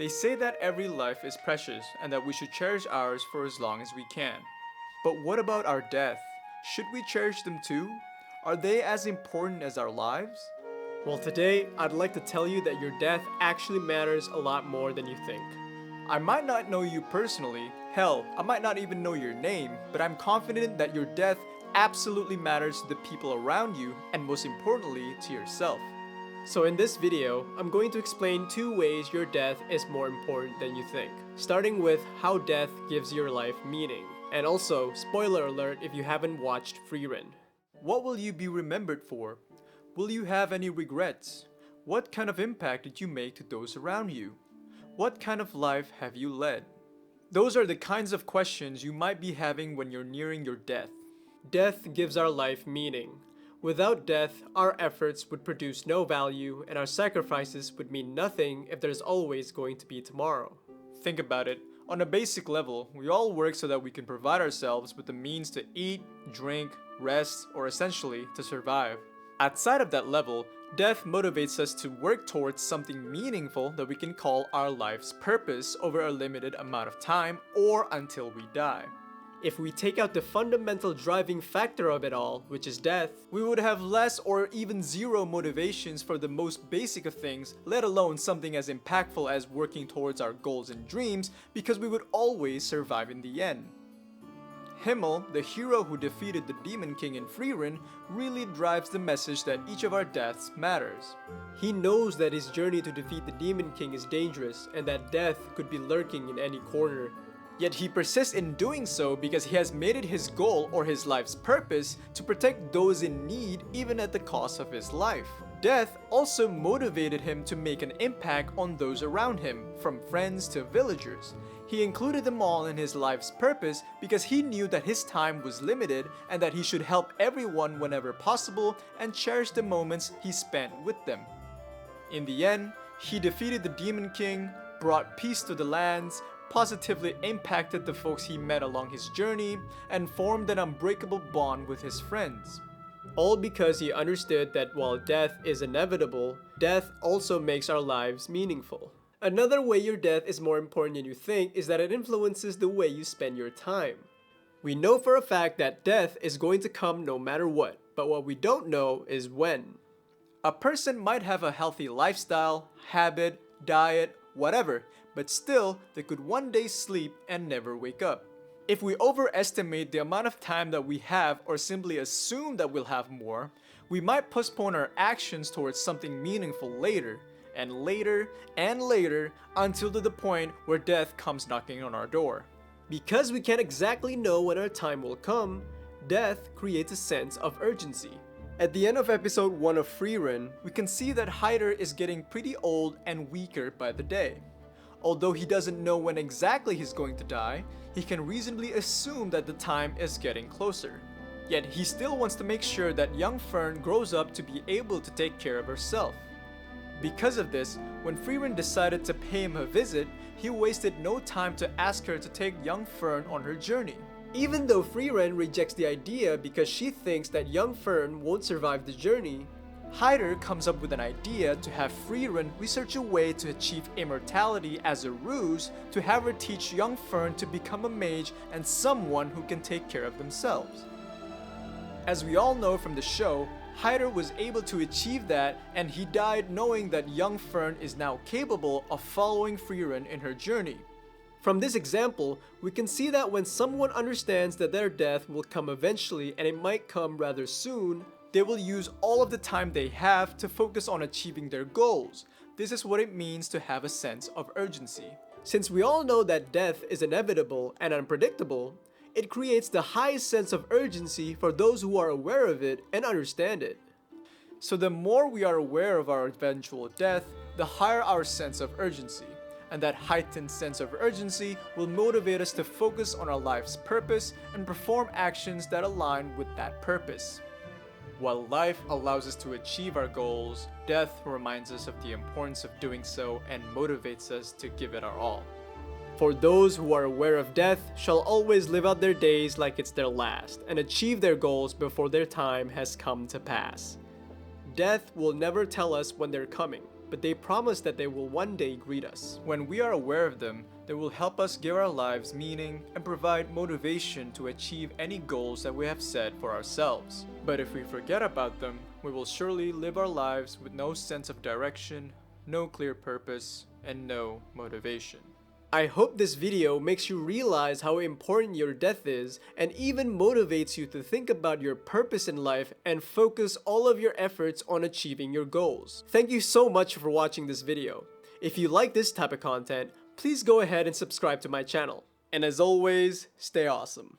They say that every life is precious and that we should cherish ours for as long as we can. But what about our death? Should we cherish them too? Are they as important as our lives? Well, today I'd like to tell you that your death actually matters a lot more than you think. I might not know you personally, hell, I might not even know your name, but I'm confident that your death absolutely matters to the people around you and most importantly to yourself. So in this video, I'm going to explain 2 ways your death is more important than you think, starting with how death gives your life meaning, and also, spoiler alert if you haven't watched Frieren. What will you be remembered for? Will you have any regrets? What kind of impact did you make to those around you? What kind of life have you led? Those are the kinds of questions you might be having when you're nearing your death. Death gives our life meaning. Without death, our efforts would produce no value and our sacrifices would mean nothing if there's always going to be tomorrow. Think about it. On a basic level, we all work so that we can provide ourselves with the means to eat, drink, rest, or essentially to survive. Outside of that level, death motivates us to work towards something meaningful that we can call our life's purpose over a limited amount of time or until we die. If we take out the fundamental driving factor of it all, which is death, we would have less or even zero motivations for the most basic of things, let alone something as impactful as working towards our goals and dreams, because we would always survive in the end. Himmel, the hero who defeated the Demon King in Frieren, really drives the message that each of our deaths matters. He knows that his journey to defeat the Demon King is dangerous and that death could be lurking in any corner. Yet he persists in doing so because he has made it his goal or his life's purpose to protect those in need even at the cost of his life. Death also motivated him to make an impact on those around him, from friends to villagers. He included them all in his life's purpose because he knew that his time was limited and that he should help everyone whenever possible and cherish the moments he spent with them. In the end, he defeated the Demon King, brought peace to the lands, positively impacted the folks he met along his journey, and formed an unbreakable bond with his friends. All because he understood that while death is inevitable, death also makes our lives meaningful. Another way your death is more important than you think is that it influences the way you spend your time. We know for a fact that death is going to come no matter what, but what we don't know is when. A person might have a healthy lifestyle, habit, diet, whatever, but still they could one day sleep and never wake up. If we overestimate the amount of time that we have or simply assume that we'll have more, we might postpone our actions towards something meaningful later, and later, and later, until to the point where death comes knocking on our door. Because we can't exactly know when our time will come, death creates a sense of urgency. At the end of episode 1 of Frieren, we can see that Hyder is getting pretty old and weaker by the day. Although he doesn't know when exactly he's going to die, he can reasonably assume that the time is getting closer. Yet he still wants to make sure that young Fern grows up to be able to take care of herself. Because of this, when Frieren decided to pay him a visit, he wasted no time to ask her to take young Fern on her journey. Even though Frieren rejects the idea because she thinks that young Fern won't survive the journey, Hyder comes up with an idea to have Frieren research a way to achieve immortality as a ruse to have her teach young Fern to become a mage and someone who can take care of themselves. As we all know from the show, Hyder was able to achieve that, and he died knowing that young Fern is now capable of following Frieren in her journey. From this example, we can see that when someone understands that their death will come eventually and it might come rather soon, they will use all of the time they have to focus on achieving their goals. This is what it means to have a sense of urgency. Since we all know that death is inevitable and unpredictable, it creates the highest sense of urgency for those who are aware of it and understand it. So the more we are aware of our eventual death, the higher our sense of urgency. And that heightened sense of urgency will motivate us to focus on our life's purpose and perform actions that align with that purpose. While life allows us to achieve our goals, death reminds us of the importance of doing so and motivates us to give it our all. For those who are aware of death shall always live out their days like it's their last and achieve their goals before their time has come to pass. Death will never tell us when they're coming. but they promise that they will one day greet us. When we are aware of them, they will help us give our lives meaning and provide motivation to achieve any goals that we have set for ourselves. But if we forget about them, we will surely live our lives with no sense of direction, no clear purpose, and no motivation. I hope this video makes you realize how important your death is and even motivates you to think about your purpose in life and focus all of your efforts on achieving your goals. Thank you so much for watching this video. If you like this type of content, please go ahead and subscribe to my channel. And as always, stay awesome.